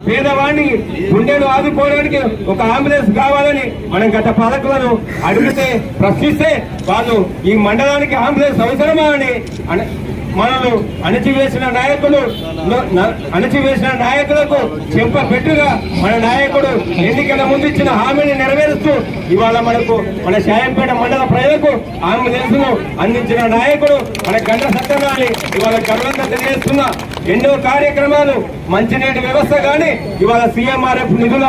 పేదవాడిని గుండెను ఆదుకోవడానికి ఒక అంబులెన్స్ కావాలని మనం గత పాలకులను అడిగితే ప్రశ్నిస్తే వాళ్ళు ఈ మండలానికి అంబులెన్స్ అవసరమా అని మనల్ని అణచివేసిన నాయకులకు చెంప పెట్టుగా మన నాయకుడు ఎన్నికల ముందు ఇచ్చిన హామీని నెరవేరుస్తూ ఇవాళ మన శాయంపేట మండల ప్రజలకు అంబులెన్స్ ను అందించిన నాయకుడు మన గంట సత్యనారాయణ ఇవాళ గర్వంగా తెలియజేస్తున్న ఎన్నో కార్యక్రమాలు మంచినీటి వ్యవస్థ గాని ఇవాళ సీఎంఆర్ఎఫ్ నిధుల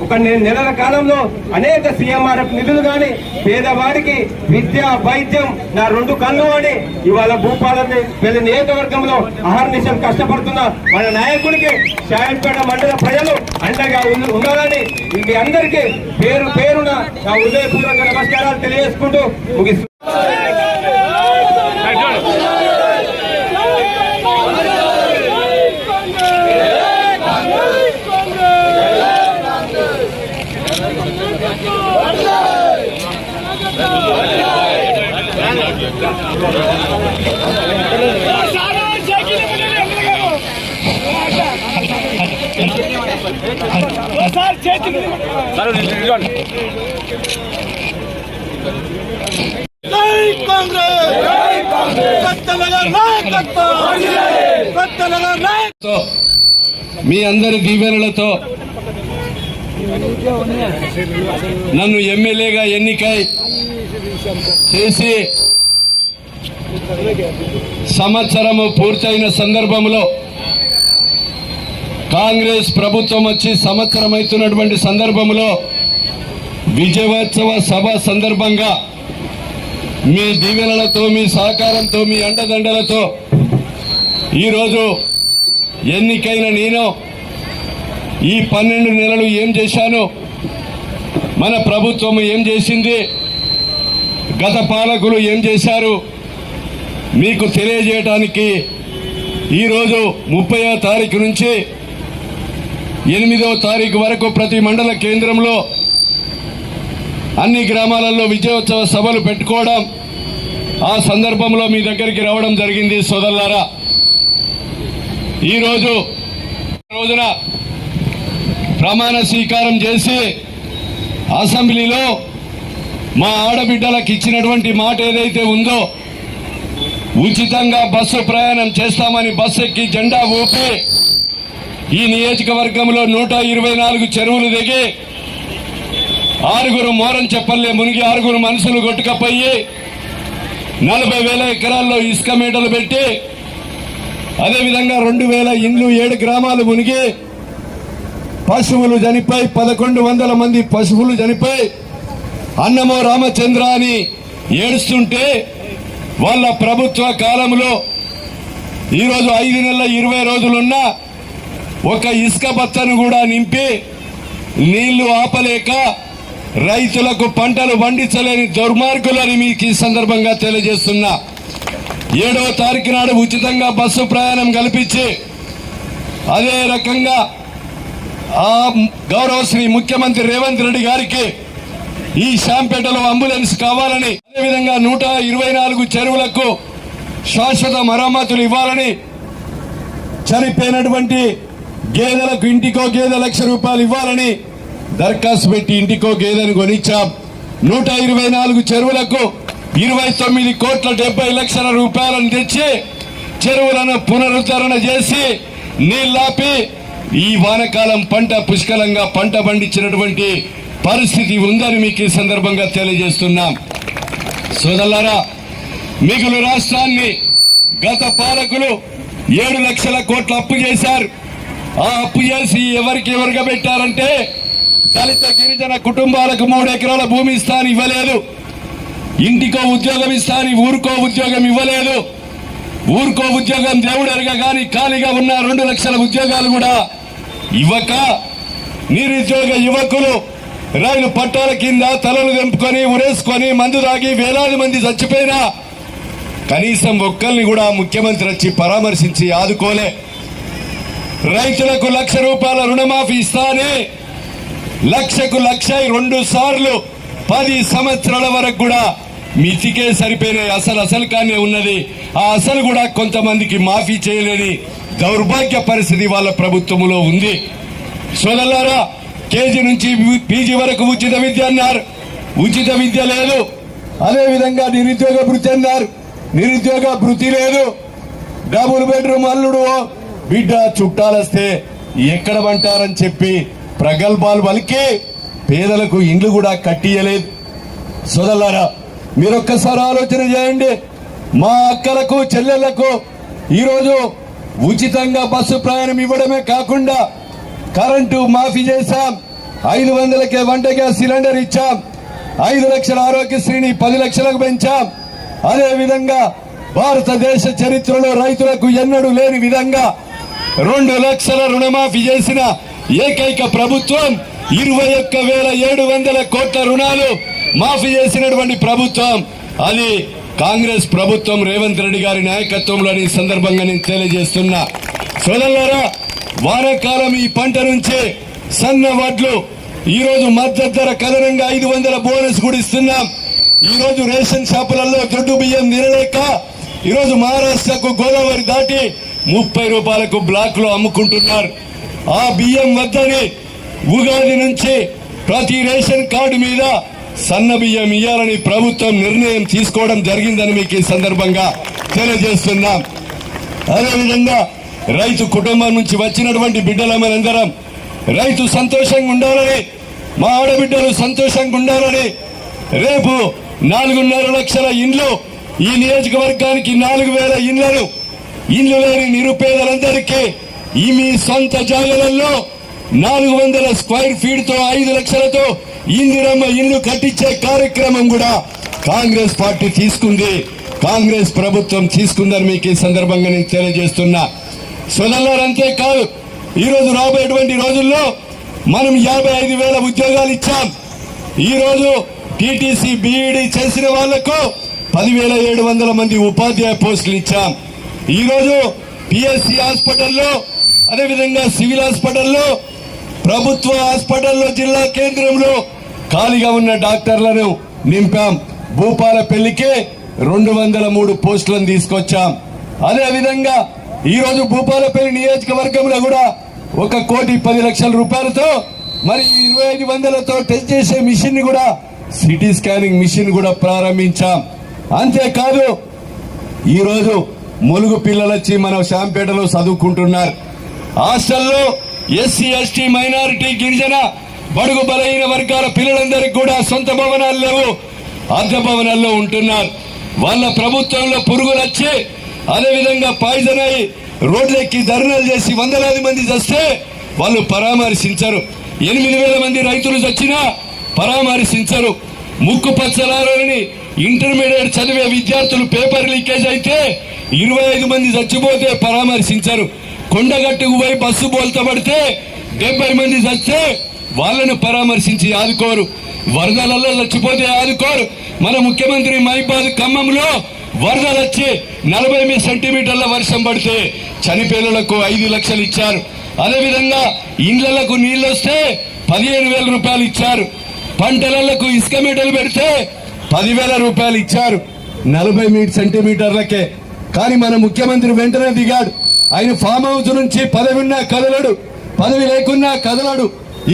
ఒక నెలల కాలంలో అనేక సీఎంఆర్ఎఫ్ నిధులు గాని పేదవాడికి విద్య వైద్యం నా రెండు కళ్ళు అని ఇవాళ భూపాలపల్లి నియోజకవర్గంలో అహర్నిశం కష్టపడుతున్న మన నాయకుడికి శాయంపేట మండల ప్రజలు అండగా ఉండాలని మీ అందరికీ పేరు పేరున నా హృదయపూర్వక నమస్కారాలు తెలియజేసుకుంటూ ముగిస్తున్నాను. మీ అందరి దీవెనలతో నన్ను ఎమ్మెల్యేగా ఎన్నికై చేసి సంవత్సరము పూర్తయిన సందర్భంలో కాంగ్రెస్ ప్రభుత్వం వచ్చి సంవత్సరం అవుతున్నటువంటి సందర్భంలో విజయోత్సవ సభ సందర్భంగా మీ దీవెనలతో మీ సహకారంతో మీ అండదండలతో ఈరోజు ఎన్నికైన నేను ఈ 12 నెలలు ఏం చేశాను, మన ప్రభుత్వం ఏం చేసింది, గత పాలకులు ఏం చేశారు మీకు తెలియజేయడానికి ఈరోజు 30వ తారీఖు నుంచి 8వ తారీఖు వరకు ప్రతి మండల కేంద్రంలో అన్ని గ్రామాలలో విజయోత్సవ సభలు పెట్టుకోవడం, ఆ సందర్భంలో మీ దగ్గరికి రావడం జరిగింది. సోదరులారా, ఈ రోజున ప్రమాణ స్వీకారం చేసి అసెంబ్లీలో మా ఆడబిడ్డలకు ఇచ్చినటువంటి మాట ఏదైతే ఉందో ఉచితంగా బస్సు ప్రయాణం చేస్తామని బస్సు ఎక్కి జెండా ఊపి ఈ నియోజకవర్గంలో 124 చెరువులు దిగి 6 మోరం చెప్పల్లే మునిగి 6 మనుషులు కొట్టుకపోయి 40,000 ఎకరాల్లో ఇసుక మేటలు పెట్టి అదేవిధంగా 2,000 ఇండ్లు 7 గ్రామాలు మునిగి పశువులు చనిపోయి 1,100 మంది పశువులు చనిపోయి అన్నమో రామచంద్ర అని ఏడుస్తుంటే వాళ్ళ ప్రభుత్వ కాలంలో ఈరోజు 5 నెలల 20 రోజులున్న ఒక ఇసుక బత్తను కూడా నింపి నీళ్లు ఆపలేక రైతులకు పంటలు పండించలేని దుర్మార్గులని మీకు ఈ సందర్భంగా తెలియజేస్తున్నా. 7వ తారీఖు నాడు ఉచితంగా బస్సు ప్రయాణం కల్పించి అదే రకంగా గౌరవ శ్రీ ముఖ్యమంత్రి రేవంత్ రెడ్డి గారికి ఈ శాంపేటలో అంబులెన్స్ కావాలని, అదేవిధంగా 124 చెరువులకు శాశ్వత మరమ్మతులు ఇవ్వాలని, చనిపోయినటువంటి గేదెలకు ఇంటికో గేదె ₹1,00,000 ఇవ్వాలని దరఖాస్తు పెట్టి ఇంటికో గేదెను కొనిచ్చాం. 124 చెరువులకు 29,70,00,000 తెచ్చి చెరువులను పునరుద్ధరణ చేసి నీళ్లాపి ఈ వానకాలం పంట పుష్కలంగా పంట పండించినటువంటి పరిస్థితి ఉందని మీకు ఈ సందర్భంగా తెలియజేస్తున్నాం. సోదరులారా, మిగులు రాష్ట్రాన్ని గత పాలకులు 7 లక్షల కోట్ల అప్పు చేశారు. ఆ అప్పు చేసి ఎవరిగా పెట్టారంటే దళిత గిరిజన కుటుంబాలకు 3 ఎకరాల భూమి ఇస్తా అని ఇవ్వలేదు, ఇంటికో ఉద్యోగం ఇస్తా అని ఊరుకో ఉద్యోగం ఇవ్వలేదు, ఊరుకో ఉద్యోగం దేవుడెరగా గాని ఖాళీగా ఉన్న 2 లక్షల ఉద్యోగాలు కూడా ఇవ్వక నిరుద్యోగ యువకులు రైలు పట్టాల కింద తలలు తెంపుకొని ఉరేసుకొని మందు తాగి వేలాది మంది చచ్చిపోయినా కనీసం ఒక్కరిని కూడా ముఖ్యమంత్రి వచ్చి పరామర్శించి ఆదుకోలే. రైతులకు ₹1,00,000 రుణమాఫీ ఇస్తానే 1,00,000 సార్లు 10 సంవత్సరాల వరకు కూడా మితికే సరిపోయినాయి. అసలు కానీ ఉన్నది. ఆ అసలు కూడా కొంతమందికి మాఫీ చేయలేని దౌర్భాగ్య పరిస్థితి వాళ్ళ ప్రభుత్వంలో ఉంది. సోదరులారా, కేజీ నుంచి పీజీ వరకు ఉచిత విద్య అన్నారు, ఉచిత విద్య లేదు. అదేవిధంగా నిరుద్యోగ భృతి అన్నారు, నిరుద్యోగ భృతి లేదు. డబుల్ బెడ్రూమ్ అల్లుడు బిడ్డ చుట్టాలొస్తే ఎక్కడ పంటారని చెప్పి ప్రగల్భాలు పలికి పేదలకు ఇండ్లు కూడా కట్టియలేదు. సోదరులారా, మీరొక్కసారి ఆలోచన చేయండి. మా అక్కలకు చెల్లెళ్లకు ఈరోజు ఉచితంగా బస్సు ప్రయాణం ఇవ్వడమే కాకుండా కరెంటు మాఫీ చేశాం, 500కే వంట గ్యాస్ సిలిండర్ ఇచ్చాం, 5 లక్షల ఆరోగ్యశ్రీని 10 లక్షలకు పెంచాం. అదేవిధంగా భారతదేశ చరిత్రలో రైతులకు ఎన్నడూ లేని విధంగా 2 లక్షల రుణమాఫీ చేసిన ఏకైక ప్రభుత్వం, 21,700 కోట్ల రుణాలు మాఫీ చేసినటువంటి ప్రభుత్వం అది కాంగ్రెస్ ప్రభుత్వం, రేవంత్ రెడ్డి గారి నాయకత్వంలోని సందర్భంగా నేను తెలియజేస్తున్నా. సోదరులారా, వానాకాలం ఈ పంట నుంచి సన్న వడ్లు ఈరోజు మద్దతు ధర కథనంగా 500 బోనస్ కూడా ఇస్తున్నాం. ఈరోజు రేషన్ షాపులలో దొడ్డు బియ్యం నిలలేక ఈరోజు మహారాష్ట్రకు గోదావరి దాటి 30 రూపాయలకు బ్లాక్ లో అమ్ముకుంటున్నారు. ఆ బియ్యం వద్దని ఉగాది నుంచి ప్రతి రేషన్ కార్డు మీద సన్న బియ్యం ఇయ్యాలని ప్రభుత్వం నిర్ణయం తీసుకోవడం జరిగిందని మీకు ఈ సందర్భంగా తెలియజేస్తున్నాం. అదేవిధంగా రైతు కుటుంబం నుంచి వచ్చినటువంటి బిడ్డలమనందరం రైతు సంతోషంగా ఉండాలని, మా ఆడబిడ్డలు సంతోషంగా ఉండాలని రేపు 4.5 లక్షల ఇండ్లు ఈ నియోజకవర్గానికి 4,000 ఇండ్లను ఇండ్లు లేని నిరుపేదలందరికీ ఈ మీ సొంత జాగాలలో 400 స్క్వేర్ ఫీట్ తో 5 లక్షలతో ఇందిరమ్మ ఇల్లు కట్టించే కార్యక్రమం కూడా కాంగ్రెస్ పార్టీ తీసుకుంది, కాంగ్రెస్ ప్రభుత్వం తీసుకుందని మీకు ఈ సందర్భంగా నేను తెలియజేస్తున్నా. సోదరులారా, అంతేకాదు ఈరోజు రాబోయేటువంటి రోజుల్లో మనం 55,000 ఉద్యోగాలు ఇచ్చాం. ఈరోజు టీటీసీ బీఈడీ చేసిన వాళ్లకు 10,700 మంది ఉపాధ్యాయ పోస్టులు ఇచ్చాం. ఈరోజు పిఎస్సి హాస్పిటల్లో, అదేవిధంగా సివిల్ హాస్పిటల్లో, ప్రభుత్వ హాస్పిటల్లో, జిల్లా కేంద్రంలో ఖాళీగా ఉన్న డాక్టర్లను నింపాం. భూపాలపల్లికి 203 పోస్టులను తీసుకొచ్చాం. అదేవిధంగా ఈరోజు భూపాలపల్లి నియోజకవర్గంలో కూడా 1,10,00,000 రూపాయలతో మరి 2,500తో టెస్ట్ చేసే మిషన్ ని కూడా, సిటీ స్కానింగ్ మిషన్ కూడా ప్రారంభించాం. అంతేకాదు ఈరోజు ములుగు పిల్లలు వచ్చి మన శాంపేటలో చదువుకుంటున్నారు. హాస్టల్లో ఎస్సీ ఎస్టీ మైనారిటీ గిరిజన బడుగు బలహీన వర్గాల పిల్లలందరికీ కూడా సొంత భవనాలు లేవు, అద్దె భవనాల్లో ఉంటున్నారు. వాళ్ళ ప్రభుత్వంలో పురుగులు వచ్చి అదేవిధంగా పాయిజన్ అయి రోడ్లెక్కి ధర్నాలు చేసి వందలాది మంది చస్తే వాళ్ళు పరామర్శించరు. 8,000 మంది రైతులు చచ్చినా పరామర్శించరు. ముక్కు పచ్చలారని ఇంటర్మీడియట్ చదివే విద్యార్థులు పేపర్ లీకేజ్ అయితే 25 మంది చచ్చిపోతే పరామర్శించరు. కొండగట్టుకు పోయి బస్సు బోల్తబడితే 70 మంది చస్తే వాళ్ళను పరామర్శించి ఆదుకోరు. వరదలలో చచ్చిపోతే ఆదుకోరు. మన ముఖ్యమంత్రి మహిబాద్ ఖమ్మంలో వరదలు వచ్చి 40 సెంటీమీటర్ల వర్షం పడితే చనిపోయినలకు 5 లక్షలు ఇచ్చారు. అదేవిధంగా ఇండ్లకు నీళ్లు వస్తే 15,000 రూపాయలు ఇచ్చారు. పంటలకు ఇసుక మీటర్లు పెడితే 10,000 రూపాయలు ఇచ్చారు 40 సెంటీమీటర్లకే. కానీ మన ముఖ్యమంత్రి వెంటనే దిగాడు. ఆయన ఫామ్ హౌస్ నుంచి పదవి ఉన్నా కదలడు, పదవి లేకున్నా కదలడు.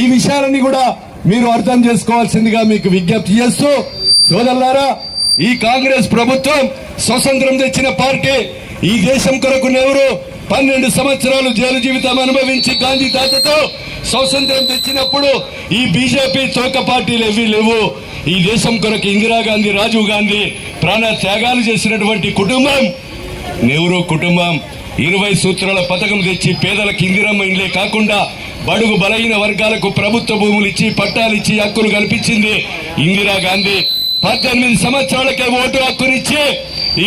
ఈ విషయాలన్నీ కూడా మీరు అర్థం చేసుకోవాల్సిందిగా మీకు విజ్ఞప్తి చేస్తూ, సోదరులారా, ఈ కాంగ్రెస్ ప్రభుత్వం స్వతంత్రం తెచ్చిన పార్టీ. ఈ దేశం కొరకు నెహ్రూ 12 సంవత్సరాలు జైలు జీవితం అనుభవించి గాంధీ తాతతో స్వతంత్రం తెచ్చినప్పుడు ఈ బీజేపీ తోక పార్టీలు ఏవీ లేవు. ఈ దేశం కొరకు ఇందిరాగాంధీ, రాజీవ్ గాంధీ ప్రాణ త్యాగాలు చేసినటువంటి కుటుంబం నెహ్రూ కుటుంబం. 20 సూత్రాల పథకం తెచ్చి పేదలకు ఇందిరమ్మ ఇండ్లే కాకుండా బడుగు బలహీన వర్గాలకు ప్రభుత్వ భూములు ఇచ్చి పట్టాలు ఇచ్చి హక్కులు కల్పించింది ఇందిరాగాంధీ. 18 సంవత్సరాలకే ఓటు హక్కునిచ్చి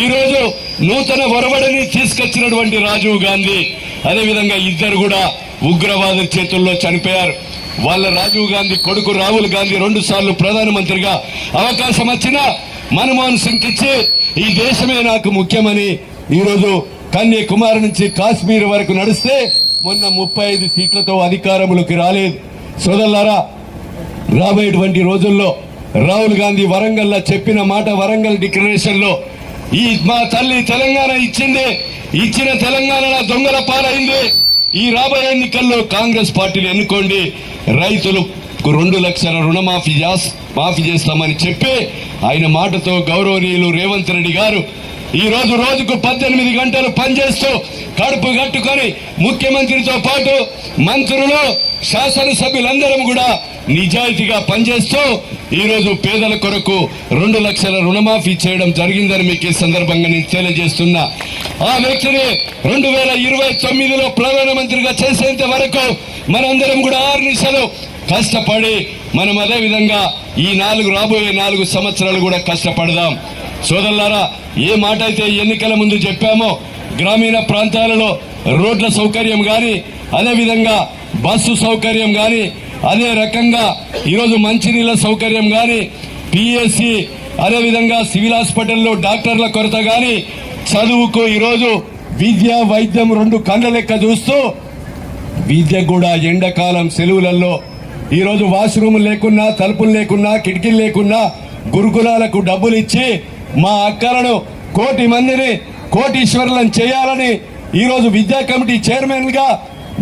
ఈరోజు నూతన ఒరవడిని తీసుకొచ్చినటువంటి రాజీవ్ గాంధీ. అదేవిధంగా ఇద్దరు కూడా ఉగ్రవాదుల చేతుల్లో చనిపోయారు. వాళ్ళ రాజీవ్ గాంధీ కొడుకు రాహుల్ గాంధీ 2 సార్లు ప్రధానమంత్రిగా అవకాశం వచ్చినా మన్మోహన్ సింగ్ ఇచ్చి ఈ దేశమే నాకు ముఖ్యమని ఈరోజు కన్యాకుమారి నుంచి కాశ్మీర్ వరకు నడిస్తే మొన్న 35 సీట్లతో అధికారంలోకి రాలేదు. సోదరులారా, రాబోయేటువంటి రోజుల్లో రాహుల్ గాంధీ వరంగల్లో చెప్పిన మాట, వరంగల్ డిక్లరేషన్ లో ఈ మా తల్లి తెలంగాణ ఇచ్చిన తెలంగాణ దొంగల పాలైంది. ఈ రాబోయే ఎన్నికల్లో కాంగ్రెస్ పార్టీని ఎన్నుకోండి, రైతులు 2 లక్షల రుణమాఫీ చేస్తామని చెప్పి ఆయన మాటతో గౌరవనీయులు రేవంత్ రెడ్డి గారు ఈ రోజుకు 18 గంటలు పనిచేస్తూ కడుపు కట్టుకొని ముఖ్యమంత్రితో పాటు మంత్రులు శాసనసభ్యులందరం కూడా నిజాయితీగా పనిచేస్తూ ఈ రోజు పేదల కొరకు 2 లక్షల రుణమాఫీ చేయడం జరిగిందని మీకు ఈ సందర్భంగా నేను తెలియజేస్తున్నా. ఆ వ్యక్తిని 2029లో ప్రధానమంత్రిగా చేసేంత వరకు మనందరం కూడా 6 నిమిషాలు కష్టపడి మనం అదే విధంగా ఈ రాబోయే 4 సంవత్సరాలు కూడా కష్టపడదాం. సోదరులారా, ఏ మాట అయితే ఎన్నికల ముందు చెప్పామో గ్రామీణ ప్రాంతాలలో రోడ్ల సౌకర్యం గాని, అదేవిధంగా బస్సు సౌకర్యం గాని, అదే రకంగా ఈరోజు మంచినీళ్ళ సౌకర్యం గాని, పిఎస్సి, అదేవిధంగా సివిల్ హాస్పిటల్లో డాక్టర్ల కొరత గాని, చదువుకు ఈరోజు విద్య వైద్యం 2 కళ్ళ లెక్క చూస్తూ విద్య కూడా ఎండాకాలం సెలవులలో ఈరోజు వాష్రూమ్ లేకున్నా, తలుపులు లేకున్నా, కిటికీలు లేకున్నా గురుకులాలకు డబ్బులు ఇచ్చి మా అక్కలను 1 కోటి మందిని కోటీశ్వరులను చేయాలని ఈరోజు విద్యా కమిటీ చైర్మన్ గా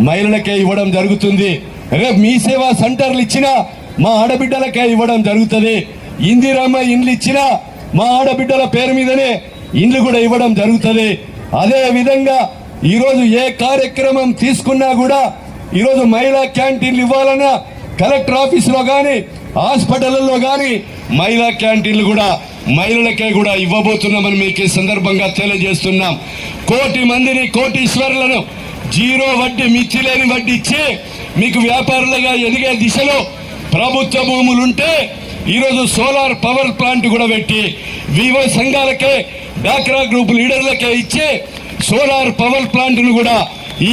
మహిళలకే ఇవ్వడం జరుగుతుంది. రేపు మీ సేవా సెంటర్లు ఇచ్చినా మా ఆడబిడ్డలకే ఇవ్వడం జరుగుతుంది. ఇందిరమ్మ ఇండ్లు ఇచ్చినా మా ఆడబిడ్డల పేరు మీదనే ఇండ్లు కూడా ఇవ్వడం జరుగుతుంది. అదే విధంగా ఈరోజు ఏ కార్యక్రమం తీసుకున్నా కూడా ఈరోజు మహిళా క్యాంటీన్లు ఇవ్వాలన్నా కలెక్టర్ ఆఫీసులో గాని, హాస్పిటల్లో గాని మహిళా క్యాంటీన్లు కూడా మహిళలకే కూడా ఇవ్వబోతున్నామని మీకు ఈ సందర్భంగా తెలియజేస్తున్నాం. 1 కోటి మందిని కోటీశ్వరులను 0 వడ్డీ, మిచ్చి లేని వడ్డీ ఇచ్చి మీకు వ్యాపారులుగా ఎదిగే దిశలో ప్రభుత్వ భూములుంటే ఈరోజు సోలార్ పవర్ ప్లాంట్ కూడా పెట్టి వివో సంఘాలకే, డాక్రా గ్రూప్ లీడర్లకే ఇచ్చి సోలార్ పవర్ ప్లాంట్ ను కూడా ఈ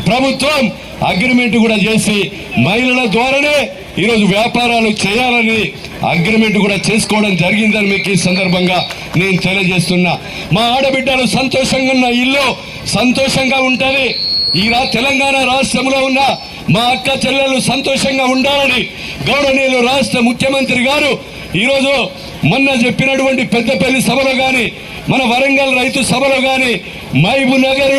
ప్రభుత్వం అగ్రిమెంట్ కూడా చేసి మహిళల ద్వారానే ఈరోజు వ్యాపారాలు చేయాలని అగ్రిమెంట్ కూడా చేసుకోవడం జరిగిందని మీకు ఈ సందర్భంగా నేను తెలియజేస్తున్నా. మా ఆడబిడ్డలు సంతోషంగా ఉన్న ఇల్లు సంతోషంగా ఉంటది. ఈ తెలంగాణ రాష్ట్రంలో ఉన్న మా అక్క చెల్లెలు సంతోషంగా ఉండాలని గౌరవనీయులు రాష్ట్ర ముఖ్యమంత్రి గారు ఈరోజు మొన్న చెప్పినటువంటి పెద్దపల్లి సభలో గాని, మన వరంగల్ రైతు సభలో గాని, మహబూబ్ నగర్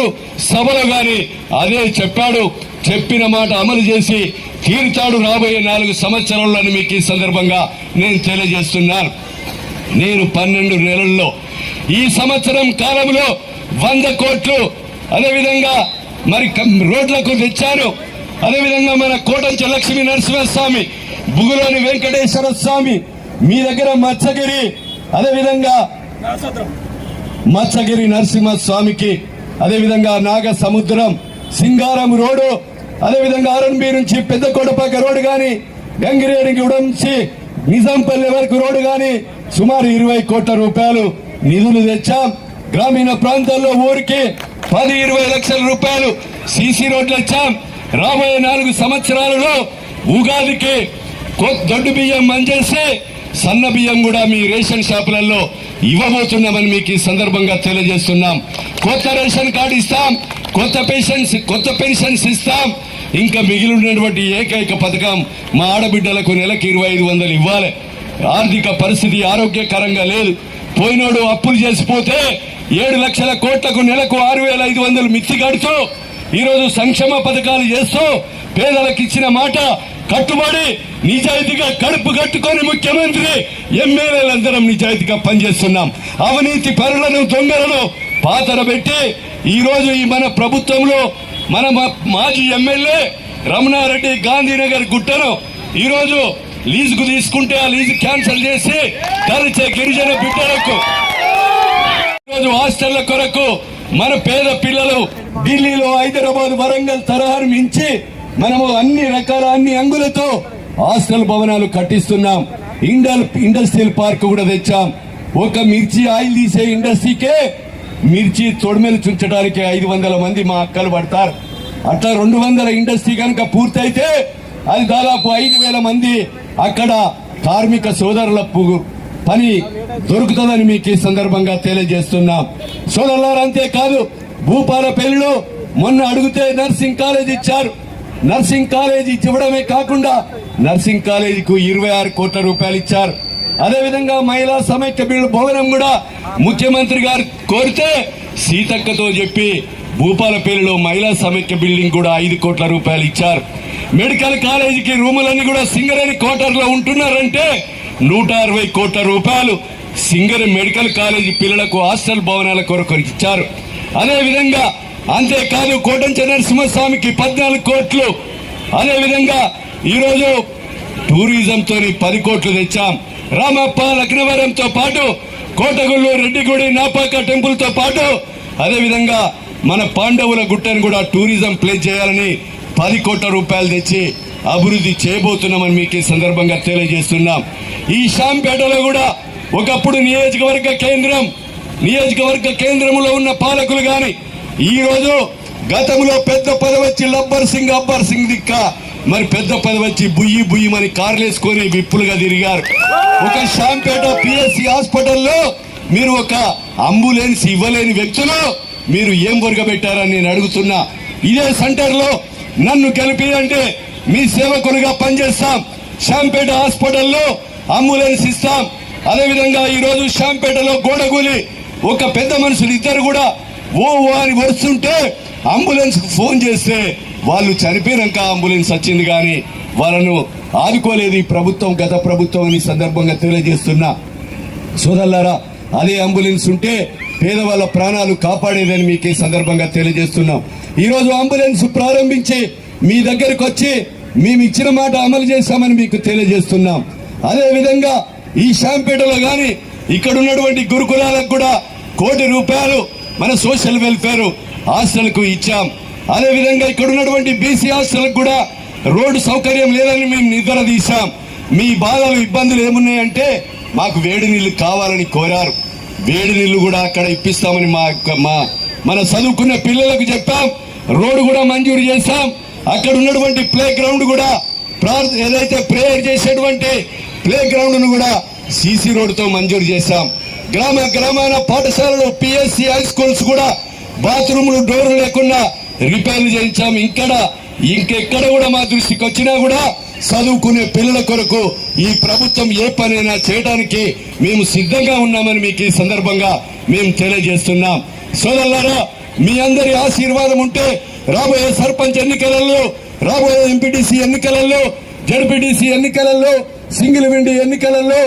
సభలో గాని అదే చెప్పాడు. చెప్పిన మాట అమలు చేసి తీరుతాడు రాబోయే 4 సంవత్సరాల్లో మీకు ఈ సందర్భంగా నేను తెలియజేస్తున్నాను. నేను 12 నెలల్లో ఈ సంవత్సరం కాలంలో 100 కోట్లు అదేవిధంగా మరి రోడ్లకు తెచ్చాను. అదేవిధంగా మన కోటంచ లక్ష్మీ నరసింహస్వామి, బుగులోని వెంకటేశ్వర స్వామి, మీ దగ్గర మత్స్యగిరి, అదేవిధంగా మత్స్యగిరి నరసింహస్వామికి, అదేవిధంగా నాగ సముద్రం సింగారం రోడ్డు, అదేవిధంగా ఆర్ఎన్బి నుంచి పెద్ద కోటపాక రోడ్డు గాని, గంగిరేడికి నుంచి నిజాంపల్లి వరకు రోడ్డు గాని సుమారు 20 కోట్ల రూపాయలు నిధులు తెచ్చాం. గ్రామీణ ప్రాంతాల్లో ఊరికి 10-20 లక్షల రూపాయలు సీసీ రోడ్లు ఇచ్చాం. రాబోయే 4 సంవత్సరాలలో ఉగాదికి దొడ్డు బియ్యం మంజేసి సన్న బియ్యం కూడా మీ రేషన్ షాపులలో ఇవ్వబోతున్నామని మీకు ఈ సందర్భంగా తెలియజేస్తున్నాం. కొత్త రేషన్ కార్డు ఇస్తాం, కొత్త పెన్షన్స్ ఇస్తాం. ఇంకా మిగిలినటువంటి ఏకైక పథకం మా ఆడబిడ్డలకు నెలకు 2500 ఇవ్వాలి. ఆర్థిక పరిస్థితి ఆరోగ్యకరంగా లేదు. పోయినోడు అప్పులు చేసిపోతే 7 లక్షల కోట్లకు నెలకు 6500 మిత్తి కడుతూ ఈరోజు సంక్షేమ పథకాలు చేస్తూ పేదలకు ఇచ్చిన మాట కట్టుబడి నిజాయితీగా కడుపు కట్టుకొని ముఖ్యమంత్రి ఎమ్మెల్యేలందరం నిజాయితీగా పనిచేస్తున్నాం. అవినీతి పరులను దొంగలను పాతరబెట్టి ఈరోజు ఈ మన ప్రభుత్వంలో మన మాజీ ఎమ్మెల్యే రమణారెడ్డి గాంధీనగర్ గుట్టను ఈరోజు లీజుకు తీసుకుంటే ఆ లీజు క్యాన్సిల్ చేసి దళిత గిరిజన బిడ్డలకు ఈరోజు హాస్టళ్ల కొరకు మన పేద పిల్లలు ఢిల్లీలో, హైదరాబాద్, వరంగల్ తరహాను మించి మనము అన్ని రకాల అన్ని అంగులతో హాస్టల్ భవనాలు కట్టిస్తున్నాం. ఇండస్ట్రియల్ పార్క్ కూడా తెచ్చాం. ఒక మిర్చి ఆయిల్ తీసే ఇండస్ట్రీకే మిర్చి తొడిమెలు చుంచడానికి 500 మంది మా అక్కలు పడతారు. అట్లా 200 ఇండస్ట్రీ కనుక పూర్తయితే అది దాదాపు 5000 మంది అక్కడ కార్మిక సోదరుల పని దొరుకుతుందని మీకు ఈ సందర్భంగా తెలియజేస్తున్నాం. సోదరులారు, అంతేకాదు భూపాలపల్లిలో మొన్న అడిగితే నర్సింగ్ కాలేజ్ ఇచ్చారు. నర్సింగ్ కాలేజ్ ఇవ్వడమే కాకుండా నర్సింగ్ కాలేజీకు 26 కోట్ల రూపాయలు ఇచ్చారు. అదేవిధంగా మహిళా సమైక్య బిల్లు భవనం కూడా ముఖ్యమంత్రి గారు కోరితే సీతక్కతో చెప్పి భూపాలపల్లిలో మహిళా సమైక్య బిల్డింగ్ కూడా 5 కోట్ల రూపాయలు ఇచ్చారు. మెడికల్ కాలేజీకి రూములన్నీ కూడా సింగరేణి క్వార్టర్లో ఉంటున్నారంటే 160 కోట్ల రూపాయలు సింగరేణి మెడికల్ కాలేజీ పిల్లలకు హాస్టల్ భవనాల కొరకు ఇచ్చారు. అదేవిధంగా అంతేకాదు కోటంచ నరసింహస్వామికి 14 కోట్లు. అదేవిధంగా ఈరోజు టూరిజంతో 10 కోట్లు తెచ్చాం. రామప్ప లక్నవరంతో పాటు కోటగుళ్ళు రెడ్డిగుడి నాపాక టెంపుల్ తో పాటు అదేవిధంగా మన పాండవుల గుట్టను కూడా టూరిజం ప్లేస్ చేయాలని 10 కోట్ల రూపాయలు తెచ్చి అభివృద్ధి చేయబోతున్నామని మీకు ఈ సందర్భంగా తెలియజేస్తున్నాం. ఈ షాంపేటలో కూడా ఒకప్పుడు నియోజకవర్గ కేంద్రంలో ఉన్న పాలకులు గాని ఈ రోజు గతంలో పెద్ద పదవి వచ్చి అబ్బర్ సింగ్ దిక్క మరి పెద్ద పదవి వచ్చి బుయ్యి కార్లేసుకొని విప్పులుగా తిరిగారు. ఒక షాంపేట పిఎస్సి హాస్పిటల్లో మీరు ఒక అంబులెన్స్ ఇవ్వలేని వ్యక్తులు మీరు ఏం వర్గపెట్టారని నేను అడుగుతున్నా. ఇదే సెంటర్ లో నన్ను గెలిపి అంటే మీ సేవకులుగా పనిచేస్తాం. షాంపేట హాస్పిటల్లో అంబులెన్స్ ఇస్తాం. అదేవిధంగా ఈ రోజు షాంపేటలో గోడగూలి ఒక పెద్ద మనుషులు ఇద్దరు కూడా ఓ అని వస్తుంటే అంబులెన్స్ ఫోన్ చేస్తే వాళ్ళు చనిపోయినాక అంబులెన్స్ వచ్చింది కానీ వాళ్ళను ఆదుకోలేదు ఈ ప్రభుత్వం, గత ప్రభుత్వం అని సందర్భంగా తెలియజేస్తున్నా. సోదరులారా, అదే అంబులెన్స్ ఉంటే పేదవాళ్ళ ప్రాణాలు కాపాడేదని మీకు ఈ సందర్భంగా తెలియజేస్తున్నాం. ఈ రోజు అంబులెన్స్ ప్రారంభించి మీ దగ్గరకు వచ్చి మేము ఇచ్చిన మాట అమలు చేశామని మీకు తెలియజేస్తున్నాం. అదే విధంగా ఈ షాంపేటలో గాని ఇక్కడ ఉన్నటువంటి గురుకులాలకు కూడా 1 కోటి రూపాయలు మన సోషల్ వెల్ఫేర్ హాస్టల్కు ఇచ్చాం. అదే విధంగా ఇక్కడ ఉన్నటువంటి బీసీ హాస్టల్కు కూడా రోడ్డు సౌకర్యం లేదని మేము నిద్ర తీశాం. మీ బాధలు ఇబ్బందులు ఏమున్నాయంటే మాకు వేడి నీళ్లు కావాలని కోరారు. వేడి నీళ్లు కూడా అక్కడ ఇప్పిస్తామని మన చదువుకున్న పిల్లలకు చెప్పాం. రోడ్డు కూడా మంజూరు చేశాం. అక్కడ ఉన్నటువంటి ప్లే గ్రౌండ్ కూడా ఏదైతే ప్రేయర్ చేసేటువంటి ప్లే గ్రౌండ్ ను కూడా సీసీ రోడ్డుతో మంజూరు చేశాం. గ్రామాన పాఠశాలలు పిఎస్సి హై స్కూల్స్ కూడా బాత్రూములు డోర్లు లేకుండా రిపేర్లు చేయించాం. ఇంకెక్కడ కూడా మా దృష్టికి వచ్చినా కూడా చదువుకునే పిల్లల కొరకు ఈ ప్రభుత్వం ఏ పనైనా చేయడానికి మేము సిద్ధంగా ఉన్నామని మీకు ఈ సందర్భంగా మేము తెలియజేస్తున్నాం. సోదరులారా, మీ అందరి ఆశీర్వాదం ఉంటే రాబోయే సర్పంచ్ ఎన్నికలలో, రాబోయే ఎంపీటీసీ ఎన్నికలలో, జడ్పీటీసీ ఎన్నికలలో, సింగిల్ విండో ఎన్నికలలో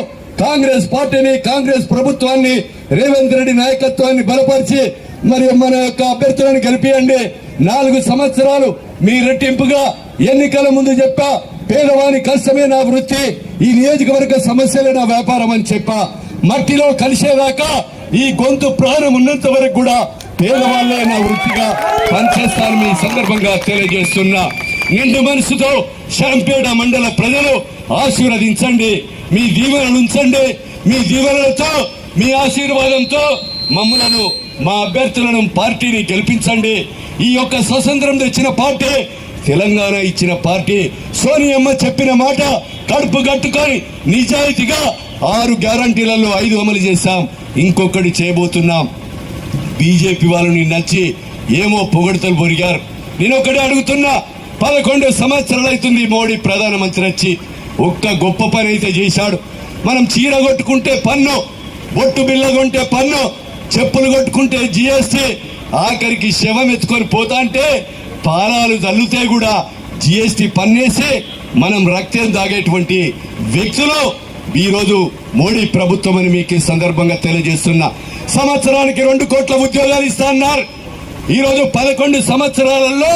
కాంగ్రెస్ పార్టీని, కాంగ్రెస్ ప్రభుత్వాన్ని, రేవంత్ రెడ్డి నాయకత్వాన్ని బలపరిచి మరి మన యొక్క అభ్యర్థులను గెలిపియండి. 4 సంవత్సరాలు మీ రెట్టింపుగా ఎన్నికల ముందు చెప్పా పేదవాని కష్టమే నా వృత్తి, ఈ నియోజకవర్గ సమస్యలే నా వ్యాపారం అని చెప్పా. మట్టిలో కలిసేదాకా ఈ గొంతు ప్రాణం ఉన్నంత వరకు కూడా పేదవాళ్లే నా వృత్తిగా పనిచేస్తానని మీ సందర్భంగా తెలియజేస్తున్నా. నిండు మనసుతో షాంపేట మండల ప్రజలు ఆశీర్వదించండి, మీ దీవెనలు ఉంచండి. మీ దీవెనలతో, మీ ఆశీర్వాదంతో మమ్మలను, మా అభ్యర్థులను, పార్టీని గెలిపించండి. ఈ యొక్క స్వతంత్రం తెచ్చిన పార్టీ, తెలంగాణ ఇచ్చిన పార్టీ. సోనియమ్మ చెప్పిన మాట కడుపు కట్టుకొని నిజాయితీగా 6 గ్యారంటీలలో 5 అమలు చేశాం. ఇంకొకటి చేయబోతున్నాం. బీజేపీ వాళ్ళని నచ్చి ఏమో పొగడతలు పొరిగారు. నేను ఒకటే అడుగుతున్నా, 11 సంవత్సరాలు అవుతుంది మోడీ ప్రధానమంత్రి వచ్చి. ఒక్క గొప్ప పని అయితే చేశాడు. మనం చీర కొట్టుకుంటే పన్ను, బొట్టు బిల్ల కొంటే పన్ను, చెప్పులు కొట్టుకుంటే జిఎస్టీ, ఆఖరికి శవం ఎత్తుకొని పోతా అంటే పాలాలు తల్లుతే కూడా జిఎస్టీ పన్నేసి మనం రక్తం తాగేటువంటి వ్యక్తులు ఈరోజు మోడీ ప్రభుత్వం అని మీకు ఈ సందర్భంగా తెలియజేస్తున్నా. సంవత్సరానికి 2 కోట్ల ఉద్యోగాలు ఇస్తా అన్నారు. ఈరోజు 11 సంవత్సరాలలో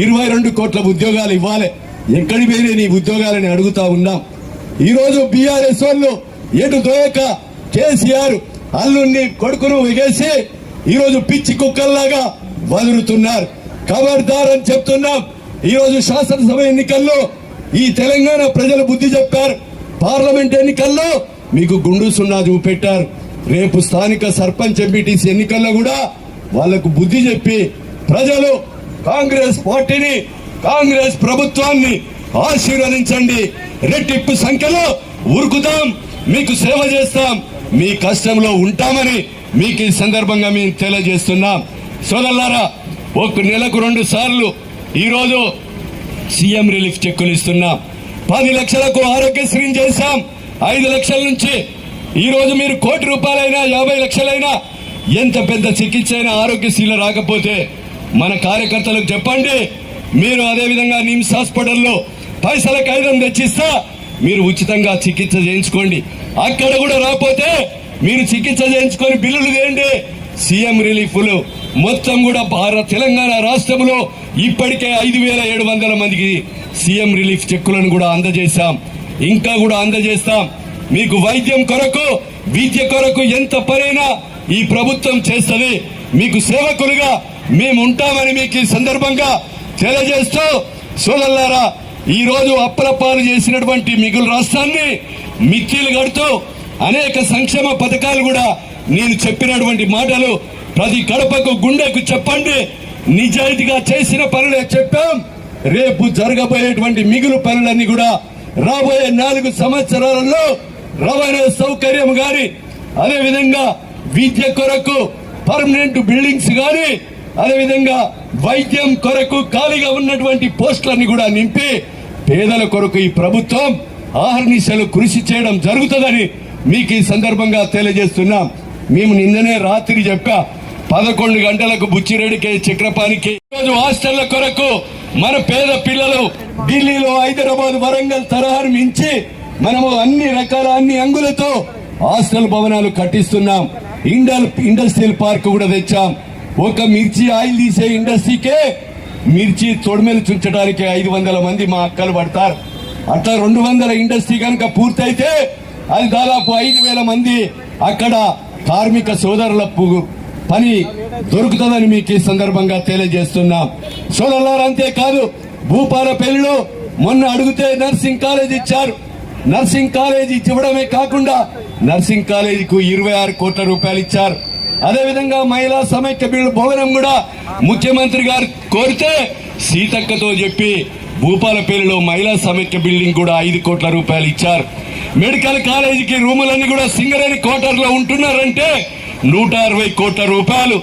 22 కోట్ల ఉద్యోగాలు ఇవ్వాలి. ఎక్కడి పోయినా నీ ఉద్యోగాలని అడుగుతా ఉన్నాం. ఈరోజు బీఆర్ఎస్ వాళ్ళు ఎటు దోయక కేసీఆర్ అల్లుని కొడుకును ఎగేసి ఈరోజు పిచ్చి కుక్కల్లాగా వదులుతున్నారు. ఖబర్దార్ అని చెప్తున్నాం. ఈరోజు శాసనసభ ఎన్నికల్లో ఈ తెలంగాణ ప్రజలు బుద్ధి చెప్పారు. పార్లమెంట్ ఎన్నికల్లో మీకు గుండు సున్నా చూపెట్టారు. రేపు స్థానిక సర్పంచ్ ఎంపీటీసీ ఎన్నికల్లో కూడా వాళ్లకు బుద్ధి చెప్పి ప్రజలు కాంగ్రెస్ పార్టీని, కాంగ్రెస్ ప్రభుత్వాన్ని ఆశీర్వదించండి. రెట్టింపు సంఖ్యలో ఉరుకుతాం, మీకు సేవ చేస్తాం, మీ కష్టంలో ఉంటామని మీకు ఈ సందర్భంగా మేము తెలియజేస్తున్నాం. సోదరులారా, ఒక నెలకు 2 సార్లు ఈరోజు సీఎం రిలీఫ్ చెక్కులు ఇస్తున్నాం. 10 లక్షలకు ఆరోగ్యశ్రీ చేశాం. 5 లక్షల నుంచి ఈ రోజు మీరు 1 కోటి రూపాయలైనా 50 లక్షలైనా ఎంత పెద్ద చికిత్స అయినా ఆరోగ్యశ్రీలో రాకపోతే మన కార్యకర్తలకు చెప్పండి. మీరు అదేవిధంగా నిమ్స్ హాస్పిటల్లో పైసలకు 500 తెచ్చిస్తా, మీరు ఉచితంగా చికిత్స చేయించుకోండి. అక్కడ కూడా రాకపోతే మీరు చికిత్స చేయించుకొని బిల్లులు చేయండి. సీఎం రిలీఫ్లు మొత్తం కూడా తెలంగాణ రాష్ట్రంలో ఇప్పటికే 5,700 మందికి సీఎం రిలీఫ్ చెక్కులను కూడా అందజేశాం, ఇంకా కూడా అందజేస్తాం. మీకు వైద్యం కొరకు విద్య కొరకు ఎంత పనైనా ఈ ప్రభుత్వం చేస్తుంది. మీకు సేవకులుగా మేము ఉంటామని మీకు ఈ సందర్భంగా తెలియజేస్తూ, సోదరులారా, ఈ రోజు అప్పలపాలు చేసినటువంటి మిగులు రాష్ట్రాన్ని మిత్తిలు కడుతూ అనేక సంక్షేమ పథకాలు కూడా నేను చెప్పినటువంటి మాటలు ప్రతి కడపకు గుండెకు చెప్పండి. నిజాయితీగా చేసిన పనులే చెప్పాం. రేపు జరగబోయేటువంటి మిగులు పనులన్నీ కూడా రాబోయే 4 సంవత్సరాలలో రవాణా సౌకర్యం గాని, అదేవిధంగా విద్య కొరకు పర్మనెంట్ బిల్డింగ్స్ గాని, అదేవిధంగా వైద్యం కొరకు ఖాళీగా ఉన్నటువంటి పోస్టులన్నీ కూడా నింపి పేదల కొరకు ఈ ప్రభుత్వం ఆహర్నిశలు కృషి చేయడం జరుగుతుందని మీకు ఈ సందర్భంగా తెలియజేస్తున్నాం. మేము నిన్ననే రాత్రి చెప్పా, 11 గంటలకు బుచ్చిరెడ్డికి చక్రపాణికి ఈరోజు హాస్టళ్ల కొరకు మన పేద పిల్లలు ఢిల్లీలో, హైదరాబాద్, వరంగల్ తరహాను మించి మనము అన్ని రకాల అన్ని అంగులతో హాస్టల్ భవనాలు కట్టిస్తున్నాం. ఇండస్ట్రియల్ పార్క్ కూడా తెచ్చాం. ఒక మిర్చి ఆయిల్ తీసే ఇండస్ట్రీకే మిర్చి తొడిమెలు చుంచడానికి 500 మంది మా అక్కలు పడతారు. అట్లా 200 ఇండస్ట్రీ కనుక పూర్తయితే అది దాదాపు 5,000 మంది అక్కడ కార్మిక సోదరుల పని దొరుకుతుందని మీకు ఈ సందర్భంగా తెలియజేస్తున్నాం. సోదరులారు, అంతేకాదు భూపాలపల్లిలో మొన్న అడిగితే నర్సింగ్ కాలేజ్ ఇచ్చారు. నర్సింగ్ కాలేజ్ ఇవ్వడమే కాకుండా నర్సింగ్ కాలేజీకు 26 కోట్ల రూపాయలు ఇచ్చారు. అదేవిధంగా మహిళా సమైక్య బిల్లు భవనం కూడా ముఖ్యమంత్రి గారు కోరితే సీతక్కతో చెప్పి భూపాలపల్లిలో మహిళా సమైక్య బిల్డింగ్ కూడా 5 కోట్ల రూపాయలు ఇచ్చారు. మెడికల్ కాలేజీకి రూములన్నీ కూడా సింగరేణి క్వార్టర్ లో ఉంటున్నారంటే 160 కోట్ల రూపాయలు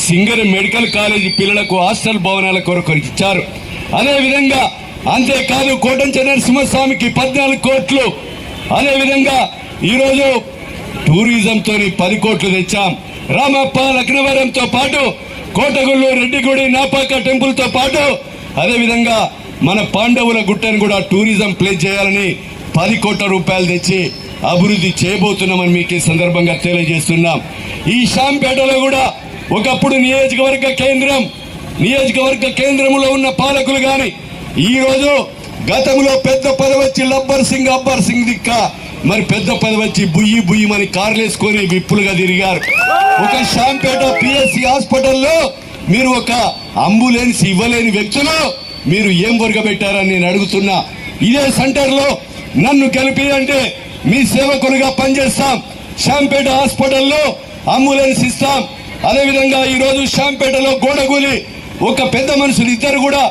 సింగరేణి మెడికల్ కాలేజీ పిల్లలకు హాస్టల్ భవనాల కొరకు ఇచ్చారు. అదేవిధంగా అంతేకాదు కోటంచ నరసింహస్వామికి 14 కోట్లు, అదేవిధంగా ఈరోజు టూరిజం తోని 10 కోట్లు తెచ్చాం. రామప్ప లక్నవరంతో పాటు కోటగుళ్ళు, రెడ్డిగుడి, నాపాక టెంపుల్ తో పాటు అదేవిధంగా మన పాండవుల గుట్టను కూడా టూరిజం ప్లేస్ చేయాలని 10 కోట్ల రూపాయలు తెచ్చి అభివృద్ధి చేయబోతున్నామని మీకు ఈ సందర్భంగా తెలియజేస్తున్నాం. ఈ షాంపేటలో కూడా ఒకప్పుడు నియోజకవర్గ కేంద్రంలో ఉన్న పాలకులు గాని ఈ రోజు గతంలో పెద్ద పదవచ్చి అబ్బర్ సింగ్ దిక్క మరి పెద్ద పదవచ్చి బుయ్యి కార్లేసుకొని విప్పులుగా తిరిగారు. ఒక షాంపేట పిఎస్సి హాస్పిటల్లో మీరు ఒక అంబులెన్స్ ఇవ్వలేని వ్యక్తులు మీరు ఏం వర్గపెట్టారని నేను అడుగుతున్నా. ఇదే సెంటర్ లో నన్ను కలిపి అంటే మీ సేవకులుగా పనిచేస్తాం. షాంపేట హాస్పిటల్లో అంబులెన్స్ ఇస్తాం. అదేవిధంగా ఈ రోజు షాంపేటలో గోడగూలి ఒక పెద్ద మనుషులు ఇద్దరు కూడా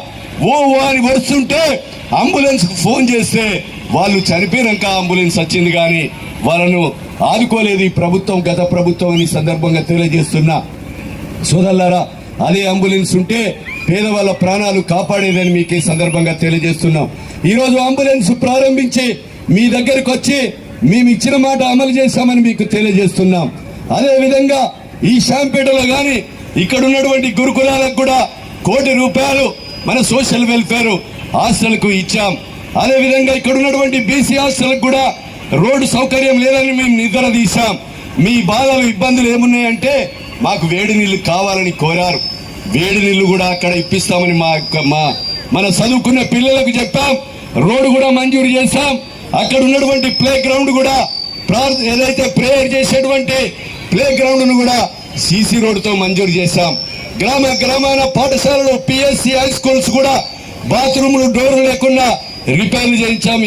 ఓ అని వస్తుంటే అంబులెన్స్ ఫోన్ చేస్తే వాళ్ళు చనిపోయినాక అంబులెన్స్ వచ్చింది కానీ వాళ్ళను ఆదుకోలేదు ఈ ప్రభుత్వం, గత ప్రభుత్వం అని సందర్భంగా తెలియజేస్తున్నా. సోదరులారా, అదే అంబులెన్స్ ఉంటే పేదవాళ్ళ ప్రాణాలు కాపాడేదని మీకు ఈ సందర్భంగా తెలియజేస్తున్నాం. ఈ రోజు అంబులెన్స్ ప్రారంభించి మీ దగ్గరకు వచ్చి మేము ఇచ్చిన మాట అమలు చేశామని మీకు తెలియజేస్తున్నాం. అదే విధంగా ఈ షాంపేటలో గాని ఇక్కడ ఉన్నటువంటి గురుకులాలకు కూడా 1 కోటి రూపాయలు మన సోషల్ వెల్ఫేర్ హాస్టల్కు ఇచ్చాం. అదే విధంగా ఇక్కడ ఉన్నటువంటి బీసీ హాస్టల్కు కూడా రోడ్డు సౌకర్యం లేదని మేము నిద్రదీశాం. మీ బాధలు ఇబ్బందులు ఏమున్నాయంటే మాకు వేడి నీళ్లు కావాలని కోరారు. వేడి నీళ్లు కూడా అక్కడ ఇప్పిస్తామని మన చదువుకున్న పిల్లలకు చెప్పాం. రోడ్డు కూడా మంజూరు చేశాం. అక్కడ ఉన్నటువంటి ప్లే గ్రౌండ్ కూడా ఏదైతే ప్రేయర్ చేసేటువంటి ప్లే గ్రౌండ్ ను కూడా సీసీ రోడ్డుతో మంజూరు చేశాం. గ్రామాన పాఠశాలలు, పిఎస్సి హై స్కూల్స్ కూడా బాత్రూములు డోర్లు లేకుండా రిపేర్లు చేయించాం.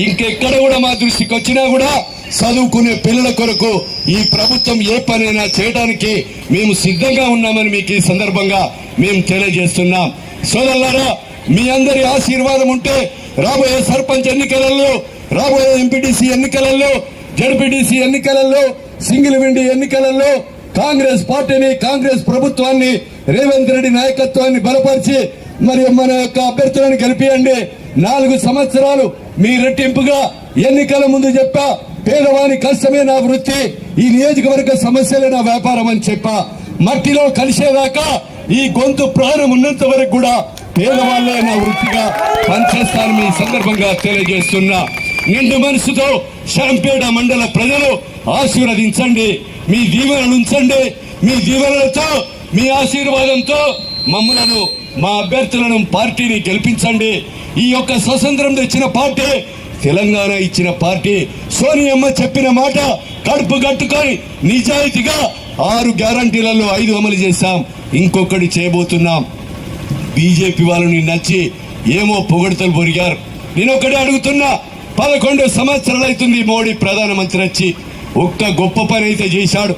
ఇంకెక్కడ కూడా మా దృష్టికి వచ్చినా కూడా చదువుకునే పిల్లల కొరకు ఈ ప్రభుత్వం ఏ పనైనా చేయడానికి మేము సిద్ధంగా ఉన్నామని మీకు ఈ సందర్భంగా మేము తెలియజేస్తున్నాం. సోదరులారా, మీ అందరి ఆశీర్వాదం ఉంటే రాబోయే సర్పంచ్ ఎన్నికలలో, రాబోయే ఎంపీటీసీ ఎన్నికలలో, జడ్పీటీసీ ఎన్నికలలో, సింగిల్ విండో ఎన్నికలలో కాంగ్రెస్ పార్టీని, కాంగ్రెస్ ప్రభుత్వాన్ని, రేవంత్ రెడ్డి నాయకత్వాన్ని బలపరిచి మరి మన యొక్క అభ్యర్థులను గెలిపియండి. 4 సంవత్సరాలు మీ రెట్టింపుగా ఎన్నికల ముందు చెప్పా, పేదవాని కష్టమే నా వృత్తి, ఈ నియోజకవర్గ సమస్యలే నా వ్యాపారం అని చెప్పా. మట్టిలో కలిసేదాకా ఈ గొంతు ప్రాణం ఉన్నంత వరకు కూడా పేదవాళ్లే నా వృత్తిగా పనిచేస్తానని ఈ సందర్భంగా తెలియజేస్తున్నా. నిండు మనసుతో శాంపేట మండల ప్రజలు ఆశీర్వదించండి, మీ దీవెనలు ఉంచండి. మీ దీవెనలతో, మీ ఆశీర్వాదంతో మమ్మలను, మా అభ్యర్థులను, పార్టీని గెలిపించండి. ఈ యొక్క స్వతంత్రం తెచ్చిన పార్టీ, తెలంగాణ ఇచ్చిన పార్టీ. సోనియమ్మ చెప్పిన మాట కడుపు కట్టుకొని నిజాయితీగా 6 గ్యారంటీలలో 5 అమలు చేశాం, ఇంకొకటి చేయబోతున్నాం. బీజేపీ వాళ్ళని నచ్చి ఏమో పొగడతలు పొరిగారు. నేను ఒకటే అడుగుతున్నా, 11 సంవత్సరాలు అవుతుంది మోడీ ప్రధానమంత్రి వచ్చి, ఒక్క గొప్ప పని అయితే చేశాడు.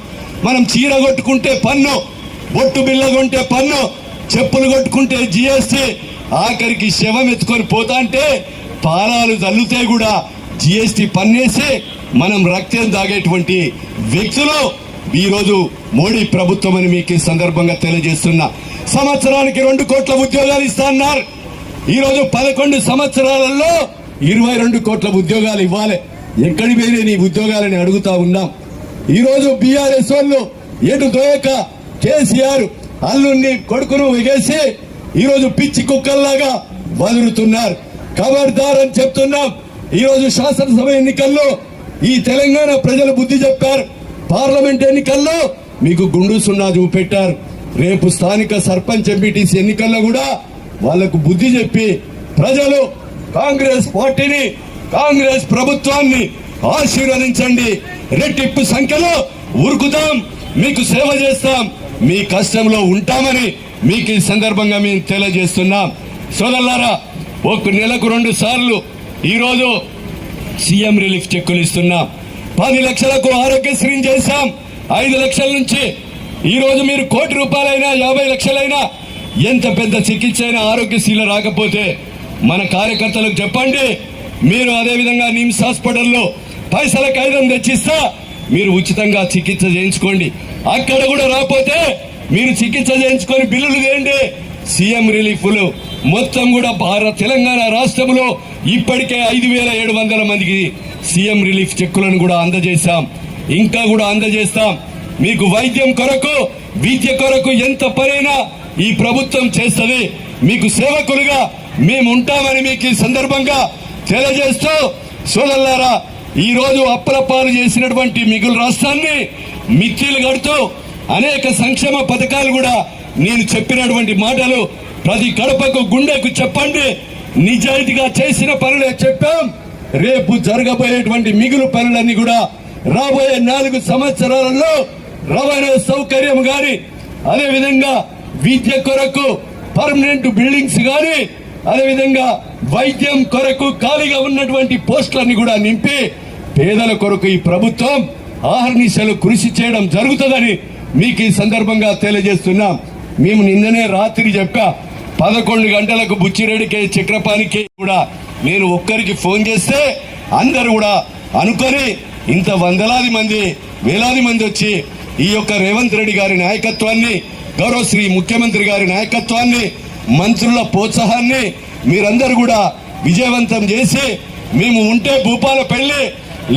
మనం చీర కొట్టుకుంటే పన్ను, బొట్టు బిల్ల కొంటే పన్ను, చెప్పులు కొట్టుకుంటే జిఎస్టీ, ఆఖరికి శవం ఎత్తుకొని పోతా అంటే పాలాలు తల్లుతే కూడా జిఎస్టీ పన్నేసి మనం రక్తం తాగేటువంటి వ్యక్తులు ఈరోజు మోడీ ప్రభుత్వం అని మీకు ఈ సందర్భంగా తెలియజేస్తున్నా. సంవత్సరానికి 2 కోట్ల ఉద్యోగాలు ఇస్తా అన్నారు. ఈరోజు 11 సంవత్సరాలలో 22 కోట్ల ఉద్యోగాలు ఇవ్వాలి. ఎక్కడి పోయినా నీ ఉద్యోగాలని అడుగుతా ఉన్నాం. ఈరోజు బీఆర్ఎస్ వాళ్ళు ఎటు దోయక కేసీఆర్ అల్లుని కొడుకును ఎగేసి ఈరోజు పిచ్చి కుక్కల్లాగా వదులుతున్నారు. ఖబర్దార్ అని చెప్తున్నాం. ఈరోజు శాసనసభ ఎన్నికల్లో ఈ తెలంగాణ ప్రజలు బుద్ధి చెప్పారు. పార్లమెంట్ ఎన్నికల్లో మీకు గుండు సున్నా చూపెట్టారు. రేపు స్థానిక సర్పంచ్ ఎంపీటీసీ ఎన్నికల్లో కూడా వాళ్లకు బుద్ధి చెప్పి ప్రజలు కాంగ్రెస్ పార్టీని, కాంగ్రెస్ ప్రభుత్వాన్ని ఆశీర్వదించండి. రెట్టింపు సంఖ్యలో ఉరుకుతాం, మీకు సేవ చేస్తాం, మీ కష్టంలో ఉంటామని మీకు ఈ సందర్భంగా మేము తెలియజేస్తున్నాం. సోదరులారా, ఒక నెలకు 2 సార్లు ఈరోజు సీఎం రిలీఫ్ చెక్కులు ఇస్తున్నాం. 10 లక్షలకు ఆరోగ్యశ్రీ చేశాం. 5 లక్షల నుంచి ఈరోజు మీరు 1 కోటి రూపాయలైనా 50 లక్షలైనా ఎంత పెద్ద చికిత్స అయినా ఆరోగ్యశ్రీలో రాకపోతే మన కార్యకర్తలకు చెప్పండి. మీరు అదేవిధంగా నిమ్స్ హాస్పిటల్లో పైసల కాగితం తెచ్చిస్తా, మీరు ఉచితంగా చికిత్స చేయించుకోండి. అక్కడ కూడా రాకపోతే మీరు చికిత్స చేయించుకొని బిల్లులు చేయండి. సీఎం రిలీఫ్లు మొత్తం కూడా తెలంగాణ రాష్ట్రంలో ఇప్పటికే 5,700 మందికి సీఎం రిలీఫ్ చెక్కులను కూడా అందజేశాం, ఇంకా కూడా అందజేస్తాం. మీకు వైద్యం కొరకు, విద్య కొరకు ఎంత పనైనా ఈ ప్రభుత్వం చేస్తుంది. మీకు సేవకులుగా మేము ఉంటామని మీకు ఈ సందర్భంగా తెలియజేస్తూ, సోదరులారా, ఈ రోజు అప్పలపాలు చేసినటువంటి మిగులు రాష్ట్రాన్ని మిత్తిలు కడుతూ అనేక సంక్షేమ పథకాలు కూడా నేను చెప్పినటువంటి మాటలు ప్రతి కడపకు, గుండెకు చెప్పండి. నిజాయితీగా చేసిన పనులే చెప్పాం. రేపు జరగబోయేటువంటి మిగులు పనులన్నీ కూడా రాబోయే 4 సంవత్సరాలలో రవాణా సౌకర్యం గాని, అదేవిధంగా విద్య కొరకు పర్మనెంట్ బిల్డింగ్స్ గాని, అదేవిధంగా వైద్యం కొరకు ఖాళీగా ఉన్నటువంటి పోస్టులన్నీ కూడా నింపి పేదల కొరకు ఈ ప్రభుత్వం ఆహర్నిశలు కృషి చేయడం జరుగుతుందని మీకు ఈ సందర్భంగా తెలియజేస్తున్నాం. మేము నిన్ననే రాత్రి చెప్పా, 11 గంటలకు బుచ్చిరెడ్డికి, చక్రపాణికి కూడా నేను ఒక్కరికి ఫోన్ చేస్తే అందరూ కూడా అనుకొని ఇంత వందలాది మంది, వేలాది మంది వచ్చి ఈ యొక్క రేవంత్ రెడ్డి గారి నాయకత్వాన్ని, గౌరవ శ్రీ ముఖ్యమంత్రి గారి నాయకత్వాన్ని, మంత్రుల ప్రోత్సాహాన్ని మీరందరూ కూడా విజయవంతం చేసి, మేము ఉంటే భూపాలపల్లి,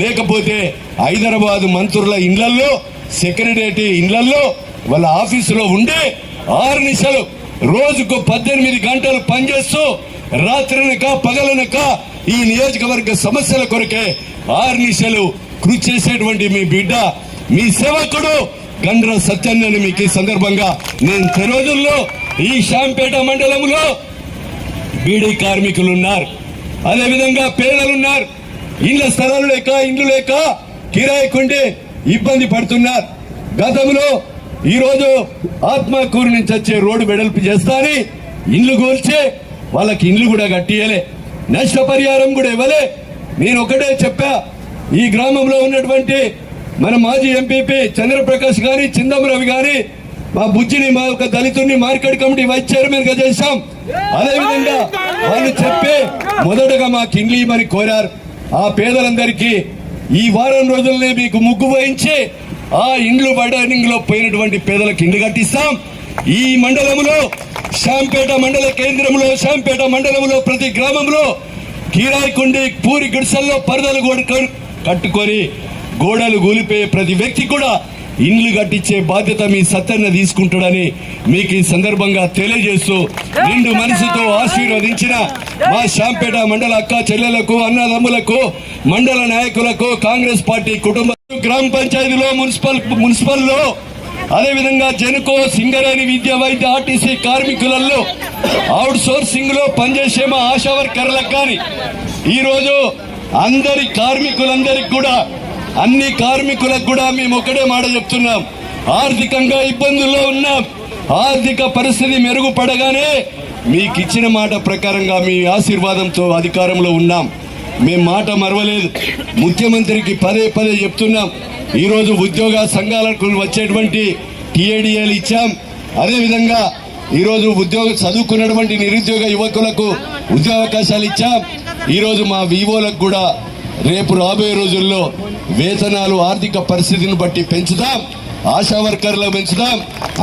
లేకపోతే హైదరాబాద్ మంత్రుల ఇండ్లల్లో, సెక్రటరీ ఇండ్లల్లో, వాళ్ళ ఆఫీసులో ఉండి 6 నిమిషాలు రోజుకు 18 గంటలు పనిచేస్తూ రాత్రనక పగలనక ఈ నియోజకవర్గ సమస్యల కొరకే 6 నిమిషాలు కృషి చేసేటువంటి మీ బిడ్డ, మీ సేవకుడు గండ్ర సత్యాన్ని మీకు ఈ సందర్భంగా నేను రోజుల్లో ఈ శాంపేట మండలంలో బీడీ కార్మికులు ఉన్నారు, అదేవిధంగా పేదలున్నారు. ఇళ్ల స్థలాలు లేక, ఇండ్లు లేక కిరాయికుండి ఇబ్బంది పడుతున్నారు. గతంలో ఈరోజు ఆత్మకూరు నుంచి వచ్చే రోడ్డు వెడల్పు చేస్తాని ఇండ్లు కూల్చి వాళ్ళకి ఇండ్లు కూడా కట్టియలే, నష్టపరిహారం కూడా ఇవ్వలే. నేను ఒకటే చెప్పా, ఈ గ్రామంలో ఉన్నటువంటి మన మాజీ ఎంపీపీ చంద్రప్రకాష్ గాని, చిందం రవి గాని, మా బుజ్జిని, మా ఒక దళితుడిని మార్కెట్ కమిటీ వైస్ చైర్మన్ గా చేశాం. అదేవిధంగా వాళ్ళు చెప్పి మొదటగా మాకు ఇండ్లు ఇవ్వమని కోరారు. ఆ పేదలందరికీ ఈ వారం రోజుల్లోనే మీకు ముగ్గు వహించి ఆ ఇండ్లు బైండింగ్ లో పోయినటువంటి పేదలకు ఇండ్లు కట్టిస్తాం. ఈ మండలంలో శాంపేట మండల కేంద్రంలో శాంపేట మండలంలో ప్రతి గ్రామంలో కిరాయికుండి పూరి గుడిసెల్లో పరదలు కట్టుకొని గోడలు కూలిపోయే ప్రతి వ్యక్తి కూడా ఇండ్లు కట్టించే బాధ్యత మీ సత్తన్న తీసుకుంటాడని మీకు ఈ సందర్భంగా తెలియజేస్తూ నిండు మనసుతో ఆశీర్వదించిన మా శాంపేట మండల అక్క చెల్లెలకు అన్నదమ్ములకు మండల నాయకులకు కాంగ్రెస్ పార్టీ కుటుంబ గ్రామ పంచాయతీలో మున్సిపల్లో అదేవిధంగా జెన్కో సింగరేణి విద్య వైద్య ఆర్టీసీ కార్మికులలో అవుట్ సోర్సింగ్ లో పనిచేసే మా ఆశా వర్కర్లకు కానీ ఈరోజు అందరి కార్మికులందరికీ కూడా అన్ని కార్మికులకు కూడా మేము ఒకటే మాట చెప్తున్నాం, ఆర్థికంగా ఇబ్బందుల్లో ఉన్నాం. ఆర్థిక పరిస్థితి మెరుగుపడగానే మీకు ఇచ్చిన మాట ప్రకారంగా మీ ఆశీర్వాదంతో అధికారంలో ఉన్నాం. మేము మాట మరవలేదు. ముఖ్యమంత్రికి పదే పదే చెప్తున్నాం. ఈరోజు ఉద్యోగ సంఘాలకు వచ్చేటువంటి టీఏడిఏలు ఇచ్చాం. అదేవిధంగా ఈరోజు చదువుకున్నటువంటి నిరుద్యోగ యువకులకు ఉద్యోగావకాశాలు ఇచ్చాం. ఈరోజు మా వివోలకు కూడా రేపు రాబోయే రోజుల్లో వేతనాలు ఆర్థిక పరిస్థితిని బట్టి పెంచుతాం. ఆశా వర్కర్లకు పెంచుతాం.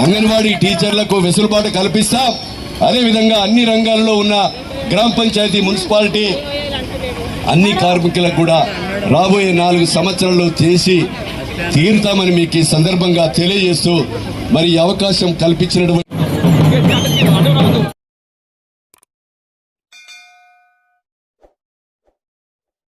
అంగన్వాడీ టీచర్లకు వెసులుబాటు కల్పిస్తాం. అదేవిధంగా అన్ని రంగాల్లో ఉన్న గ్రామ పంచాయతీ మున్సిపాలిటీ అన్ని కార్మికులకు కూడా రాబోయే 4 సంవత్సరాల్లో చేసి తీరుతామని మీకు ఈ సందర్భంగా తెలియజేస్తూ మరి అవకాశం కల్పించినటువంటి